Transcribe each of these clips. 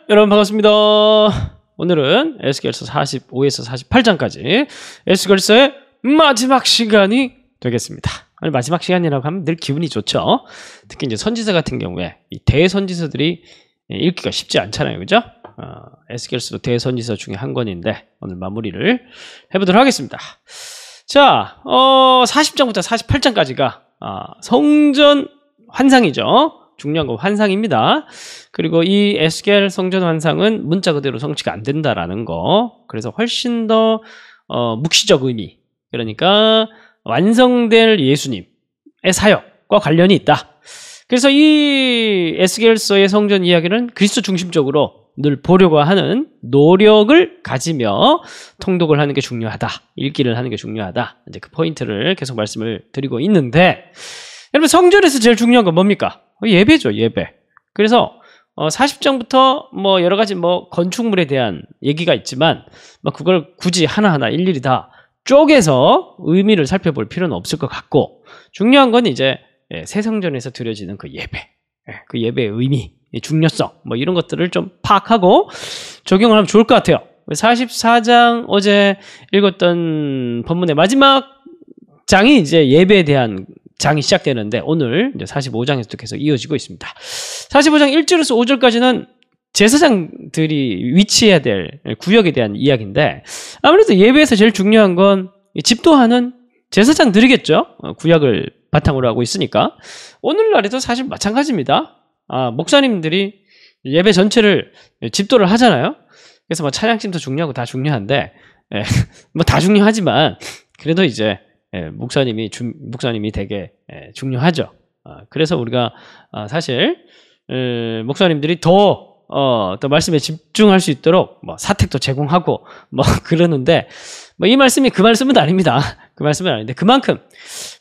여러분 반갑습니다. 오늘은 에스겔서 45에서 48장까지 에스겔서의 마지막 시간이 되겠습니다. 마지막 시간이라고 하면 늘 기분이 좋죠. 특히 이제 선지서 같은 경우에 이 대선지서들이 읽기가 쉽지 않잖아요, 그죠? 에스겔서도 대선지서 중에 한 권인데 오늘 마무리를 해보도록 하겠습니다. 자, 40장부터 48장까지가 성전 환상이죠. 중요한 건 환상입니다. 그리고 이 에스겔 성전 환상은 문자 그대로 성취가 안 된다라는 거. 그래서 훨씬 더 묵시적 의미, 그러니까 완성될 예수님의 사역과 관련이 있다. 그래서 이 에스겔서의 성전 이야기는 그리스도 중심적으로 늘 보려고 하는 노력을 가지며 통독을 하는 게 중요하다. 읽기를 하는 게 중요하다. 이제 그 포인트를 계속 말씀을 드리고 있는데, 여러분 성전에서 제일 중요한 건 뭡니까? 예배죠, 예배. 그래서 40장부터 뭐 여러 가지 뭐 건축물에 대한 얘기가 있지만 뭐 그걸 굳이 하나하나 일일이 다 쪼개서 의미를 살펴볼 필요는 없을 것 같고, 중요한 건 이제 새 성전에서 드려지는 그 예배, 그 예배의 의미, 중요성, 뭐 이런 것들을 좀 파악하고 적용을 하면 좋을 것 같아요. 44장 어제 읽었던 본문의 마지막 장이 이제 예배에 대한 장이 시작되는데, 오늘 이제 45장에서 계속 이어지고 있습니다. 45장 1절에서 5절까지는 제사장들이 위치해야 될 구역에 대한 이야기인데, 아무래도 예배에서 제일 중요한 건 집도하는 제사장들이겠죠. 구약을 바탕으로 하고 있으니까. 오늘날에도 사실 마찬가지입니다. 목사님들이 예배 전체를 집도를 하잖아요. 그래서 뭐 찬양팀도 중요하고 다 중요한데, 뭐 다 중요하지만 그래도 이제 목사님이 되게 중요하죠. 그래서 우리가 사실 목사님들이 더 말씀에 집중할 수 있도록 뭐 사택도 제공하고 뭐 그러는데, 뭐 이 말씀이 그 말씀은 아닙니다. 그 말씀은 아닌데, 그만큼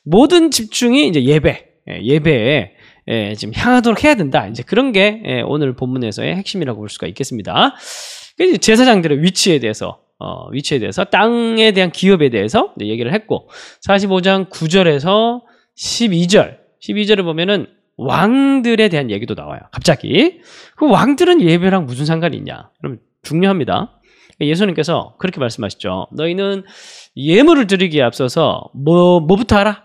모든 집중이 이제 예배에 지금 향하도록 해야 된다. 이제 그런 게 오늘 본문에서의 핵심이라고 볼 수가 있겠습니다. 제사장들의 위치에 대해서 땅에 대한 기업에 대해서 얘기를 했고, 45장 9절에서 12절을 보면은 왕들에 대한 얘기도 나와요. 갑자기. 그 왕들은 예배랑 무슨 상관이 있냐? 그럼 중요합니다. 예수님께서 그렇게 말씀하시죠. 너희는 예물을 드리기에 앞서서 뭐부터 알아?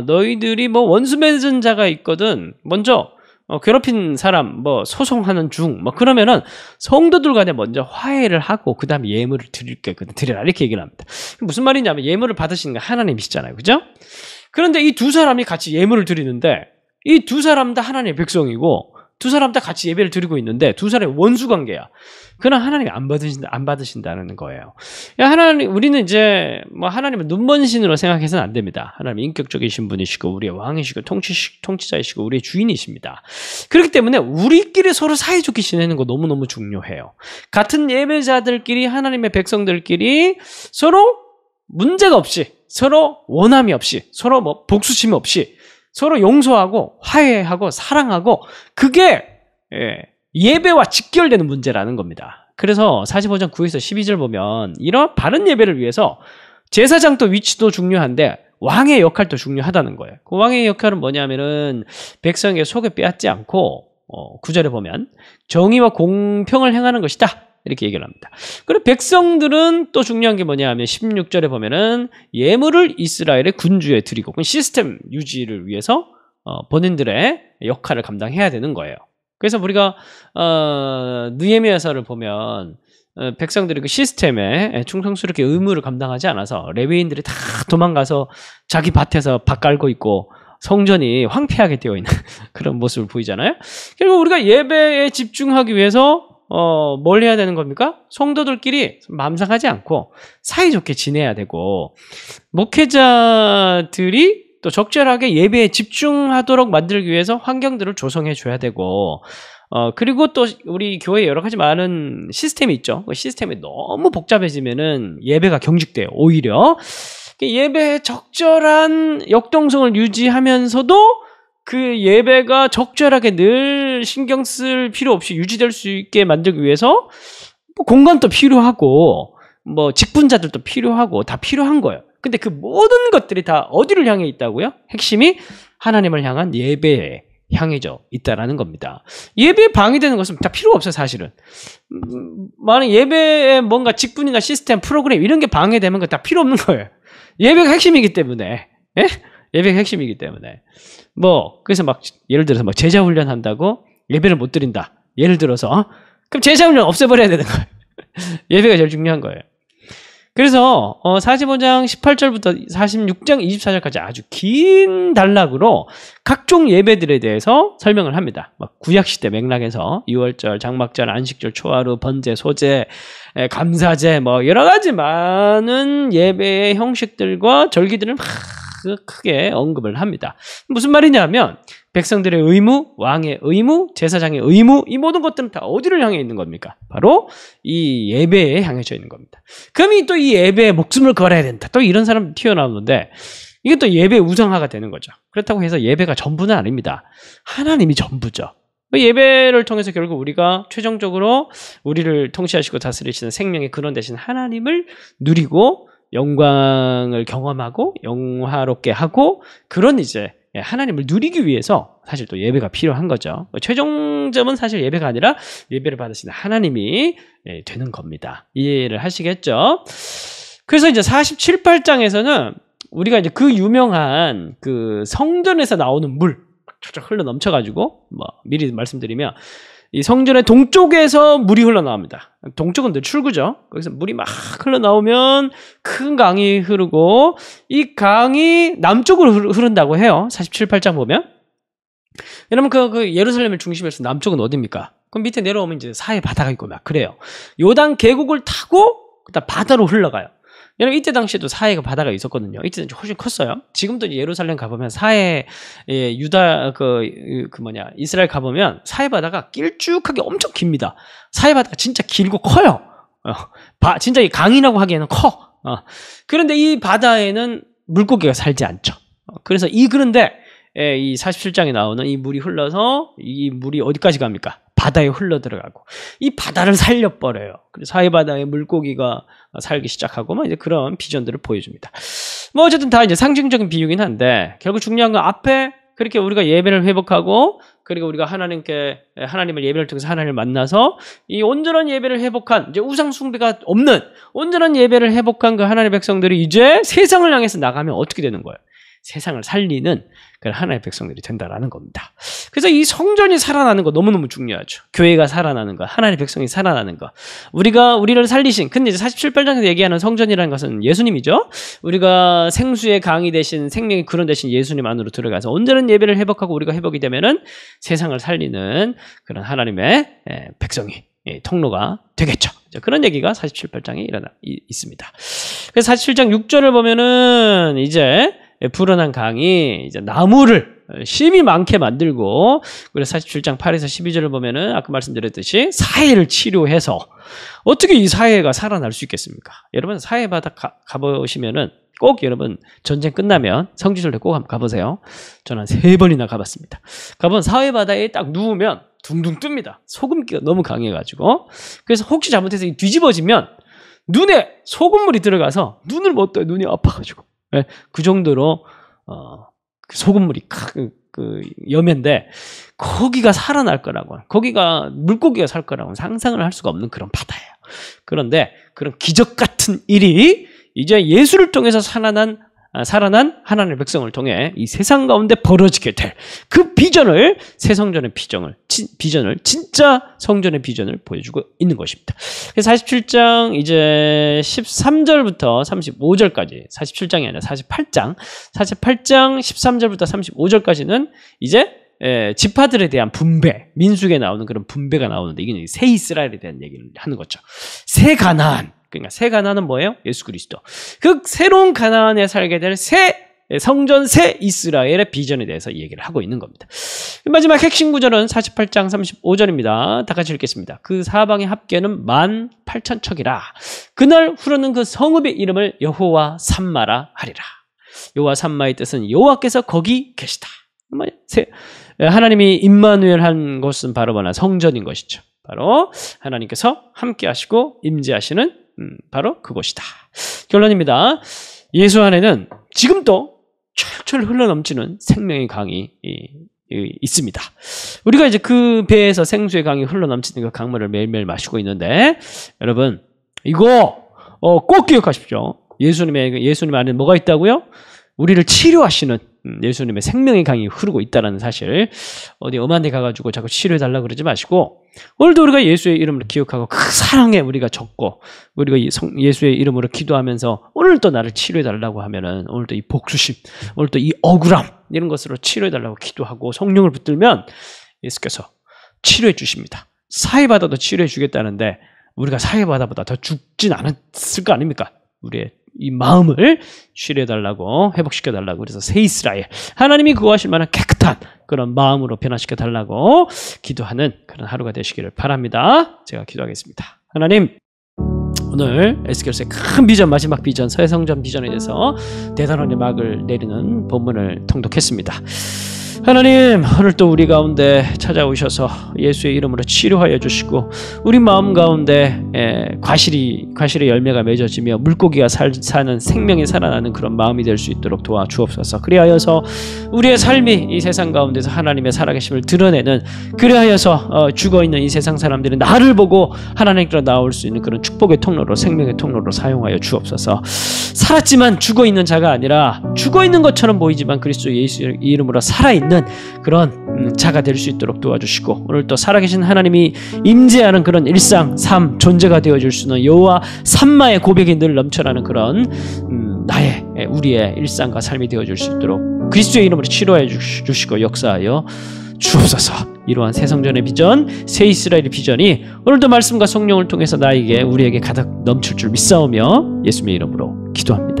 너희들이 뭐 원수 맺은 자가 있거든. 먼저 괴롭힌 사람, 뭐 소송하는 중, 뭐 그러면은 성도들 간에 먼저 화해를 하고 그 다음에 예물을 드리라, 이렇게 얘기를 합니다. 무슨 말이냐면 예물을 받으시는 게 하나님이시잖아요, 그죠? 그런데 이 두 사람이 같이 예물을 드리는데, 이 두 사람 다 하나님의 백성이고 두 사람 다 같이 예배를 드리고 있는데 두 사람의 원수 관계야. 그러나 하나님이 안 받으신다는 거예요. 우리는 이제 뭐 하나님을 눈먼 신으로 생각해서는 안 됩니다. 하나님 인격적이신 분이시고 우리의 왕이시고 통치자이시고 우리의 주인이십니다. 그렇기 때문에 우리끼리 서로 사이좋게 지내는 거 너무너무 중요해요. 같은 예배자들끼리, 하나님의 백성들끼리 서로 문제가 없이, 서로 원함이 없이, 서로 뭐 복수심 없이 서로 용서하고 화해하고 사랑하고, 그게 예배와 직결되는 문제라는 겁니다. 그래서 45장 9에서 12절 보면 이런 바른 예배를 위해서 제사장도 위치도 중요한데 왕의 역할도 중요하다는 거예요. 그 왕의 역할은 뭐냐면은 백성의 속에 빼앗지 않고 9절에 보면 정의와 공평을 행하는 것이다, 이렇게 얘기를 합니다. 그리고 백성들은 또 중요한 게 뭐냐 하면 16절에 보면은 예물을 이스라엘의 군주에 드리고, 그 시스템 유지를 위해서 본인들의 역할을 감당해야 되는 거예요. 그래서 우리가 느헤미야서를 보면 백성들이 그 시스템에 충성스럽게 의무를 감당하지 않아서 레위인들이 다 도망가서 자기 밭에서 밭 깔고 있고 성전이 황폐하게 되어 있는 그런 모습을 보이잖아요. 그리고 우리가 예배에 집중하기 위해서 뭘 해야 되는 겁니까? 성도들끼리 맘상하지 않고 사이좋게 지내야 되고, 목회자들이 또 적절하게 예배에 집중하도록 만들기 위해서 환경들을 조성해 줘야 되고, 그리고 또 우리 교회에 여러 가지 많은 시스템이 있죠. 그 시스템이 너무 복잡해지면은 예배가 경직돼요, 오히려. 예배에 적절한 역동성을 유지하면서도 그 예배가 적절하게 늘 신경 쓸 필요 없이 유지될 수 있게 만들기 위해서 뭐 공간도 필요하고 뭐 직분자들도 필요하고 다 필요한 거예요. 근데 그 모든 것들이 다 어디를 향해 있다고요? 핵심이 하나님을 향한 예배에 향해져 있다라는 겁니다. 예배에 방해되는 것은 다 필요 없어요, 사실은. 만약 예배에 뭔가 직분이나 시스템, 프로그램 이런 게 방해되면 다 필요 없는 거예요. 예배가 핵심이기 때문에. 예? 예배가 핵심이기 때문에. 그래서 예를 들어서 제자 훈련 한다고 예배를 못 드린다. 예를 들어서. 그럼 제자 훈련 없애버려야 되는 거예요. 예배가 제일 중요한 거예요. 그래서 45장 18절부터 46장 24절까지 아주 긴 단락으로 각종 예배들에 대해서 설명을 합니다. 구약시대 맥락에서 유월절, 장막절, 안식절, 초하루, 번제, 소제, 감사제 여러 가지 많은 예배의 형식들과 절기들을 크게 언급을 합니다. 무슨 말이냐면 백성들의 의무, 왕의 의무, 제사장의 의무, 이 모든 것들은 다 어디를 향해 있는 겁니까? 바로 이 예배에 향해져 있는 겁니다. 그럼 또 이 예배에 목숨을 걸어야 된다. 또 이런 사람 튀어나오는데 이게 또 예배 우상화가 되는 거죠. 그렇다고 해서 예배가 전부는 아닙니다. 하나님이 전부죠. 예배를 통해서 결국 우리가 최종적으로 우리를 통치하시고 다스리시는 생명의 근원 되신 하나님을 누리고 영광을 경험하고 영화롭게 하고 그런 이제 하나님을 누리기 위해서 사실 또 예배가 필요한 거죠. 최종점은 사실 예배가 아니라 예배를 받으시는 하나님이 되는 겁니다. 이해를 하시겠죠? 그래서 이제 47, 8장에서는 우리가 이제 그 유명한 그 성전에서 나오는 물 쫙쫙 흘러 넘쳐가지고 미리 말씀드리면 이 성전의 동쪽에서 물이 흘러나옵니다. 동쪽은 늘 출구죠. 거기서 물이 막 흘러나오면 큰 강이 흐르고 이 강이 남쪽으로 흐른다고 해요. 47, 8장 보면. 여러분 그 예루살렘을 중심으로 해서 남쪽은 어디입니까? 그럼 밑에 내려오면 이제 사해 바다가 있고 막 그래요. 요단 계곡을 타고 그다음 바다로 흘러가요. 여러분 이때 당시에도 사해가 바다가 있었거든요. 이때는 훨씬 컸어요. 지금도 예루살렘 가보면 사해 유다 이스라엘 가보면 사해 바다가 길쭉하게 엄청 깁니다. 사해 바다가 진짜 길고 커요. 진짜 이 강이라고 하기에는 커. 그런데 이 바다에는 물고기가 살지 않죠. 그래서 그런데 이 47장에 나오는 이 물이 흘러서 이 물이 어디까지 갑니까? 바다에 흘러 들어가고 이 바다를 살려버려요. 그래서 사해바다에 물고기가 살기 시작하고 이제 그런 비전들을 보여줍니다. 어쨌든 다 이제 상징적인 비유긴 한데 결국 중요한 건 앞에 그렇게 우리가 예배를 회복하고 그리고 우리가 하나님을 예배를 통해서 하나님을 만나서 이 온전한 예배를 회복한 이제 우상 숭배가 없는 온전한 예배를 회복한 그 하나님의 백성들이 이제 세상을 향해서 나가면 어떻게 되는 거예요? 세상을 살리는 그런 하나님의 백성들이 된다라는 겁니다. 그래서 이 성전이 살아나는 거 너무너무 중요하죠. 교회가 살아나는 거, 하나님의 백성이 살아나는 거. 우리를 살리신, 근데 이제 47장에서 얘기하는 성전이라는 것은 예수님이죠. 우리가 생수의 강이 되신, 생명의 근원 되신 예수님 안으로 들어가서 온전한 예배를 회복하고 우리가 회복이 되면은 세상을 살리는 그런 하나님의 백성이 통로가 되겠죠. 그런 얘기가 47, 8장에 있습니다. 그래서 47장 6절을 보면은 이제 불어난 강이 이제 나무를 심이 많게 만들고 그래서 47장 8에서 12절을 보면은 아까 말씀드렸듯이 사해를 치료해서 어떻게 이 사해가 살아날 수 있겠습니까? 여러분 사해 바다 가보시면은 꼭 여러분 전쟁 끝나면 성지순례 꼭 한번 가보세요. 저는 한 3번이나 가봤습니다. 가보면 사해 바다에 딱 누우면 둥둥 뜹니다. 소금기가 너무 강해가지고 그래서 혹시 잘못해서 뒤집어지면 눈에 소금물이 들어가서 눈을 못 떠요. 눈이 아파가지고. 네, 그 정도로 소금물이 염인데 거기가 살아날 거라고 살아날 물고기가 살 거라고 상상을 할 수가 없는 그런 바다예요. 그런데 그런 기적 같은 일이 이제 예수를 통해서 살아난 하나님의 백성을 통해 이 세상 가운데 벌어지게 될 그 비전을 새 성전의 비전을 진짜 성전의 비전을 보여주고 있는 것입니다. 그래서 47장 이제 13절부터 35절까지 47장이 아니라 48장 13절부터 35절까지는 이제 지파들에 대한 분배, 민수기에 나오는 그런 분배가 나오는데 이게 새 이스라엘에 대한 얘기를 하는 거죠. 새 가나안. 그러니까 새 가나안은 뭐예요? 예수 그리스도. 그 새로운 가나안에 살게 될 새 성전 새 이스라엘의 비전에 대해서 얘기를 하고 있는 겁니다. 마지막 핵심 구절은 48장 35절입니다. 다 같이 읽겠습니다. 그 사방의 합계는 18,000척이라. 그날 후르는 그 성읍의 이름을 여호와 삼마라 하리라. 여호와 삼마의 뜻은 여호와께서 거기 계시다. 하나님이 임마누엘 한 곳은 바로 뭐냐? 성전인 것이죠. 바로 하나님께서 함께 하시고 임재하시는 바로 그곳이다. 결론입니다. 예수 안에는 지금도 철철 흘러넘치는 생명의 강이 있습니다. 우리가 이제 그 배에서 생수의 강이 흘러넘치는 그 강물을 매일매일 마시고 있는데 여러분 이거 꼭 기억하십시오. 예수님 안에 뭐가 있다고요? 우리를 치료하시는 예수님의 생명의 강이 흐르고 있다는 사실. 어디 엄한 데 가가지고 자꾸 치료해달라고 그러지 마시고 오늘도 우리가 예수의 이름을 기억하고 그 사랑에 우리가 적고 우리가 예수의 이름으로 기도하면서 오늘 또 나를 치료해달라고 하면은 오늘도 이 복수심, 오늘도 이 억울함 이런 것으로 치료해달라고 기도하고 성령을 붙들면 예수께서 치료해 주십니다. 사해바다도 치료해 주겠다는데 우리가 사해바다보다 더 죽진 않았을 거 아닙니까? 우리의 이 마음을 치료해달라고 회복시켜달라고 그래서 새 이스라엘 하나님이 구하실 만한 깨끗한 그런 마음으로 변화시켜달라고 기도하는 그런 하루가 되시기를 바랍니다. 제가 기도하겠습니다. 하나님 오늘 에스겔서의 큰 비전 마지막 비전 새성전 비전에 대해서 대단한 막을 내리는 본문을 통독했습니다. 하나님 오늘 또 우리 가운데 찾아오셔서 예수의 이름으로 치료하여 주시고 우리 마음 가운데 과실의 열매가 맺어지며 물고기가 사는 생명이 살아나는 그런 마음이 될 수 있도록 도와주옵소서. 그리하여서 우리의 삶이 이 세상 가운데서 하나님의 살아계심을 드러내는 그리하여서 죽어있는 이 세상 사람들이 나를 보고 하나님께로 나올 수 있는 그런 축복의 통로로 생명의 통로로 사용하여 주옵소서. 살았지만 죽어있는 자가 아니라 죽어있는 것처럼 보이지만 그리스도 예수의 이름으로 살아있는 그런 자가 될 수 있도록 도와주시고 오늘 또 살아계신 하나님이 임재하는 그런 일상, 삶, 존재가 되어줄 수 있는 여호와 삼마의 고백이 늘 넘쳐나는 그런 우리의 일상과 삶이 되어줄 수 있도록 그리스도의 이름으로 치료해 주시고 역사하여 주옵소서. 이러한 새 성전의 비전, 새 이스라엘의 비전이 오늘도 말씀과 성령을 통해서 우리에게 가득 넘칠 줄 믿사오며 예수님의 이름으로 기도합니다.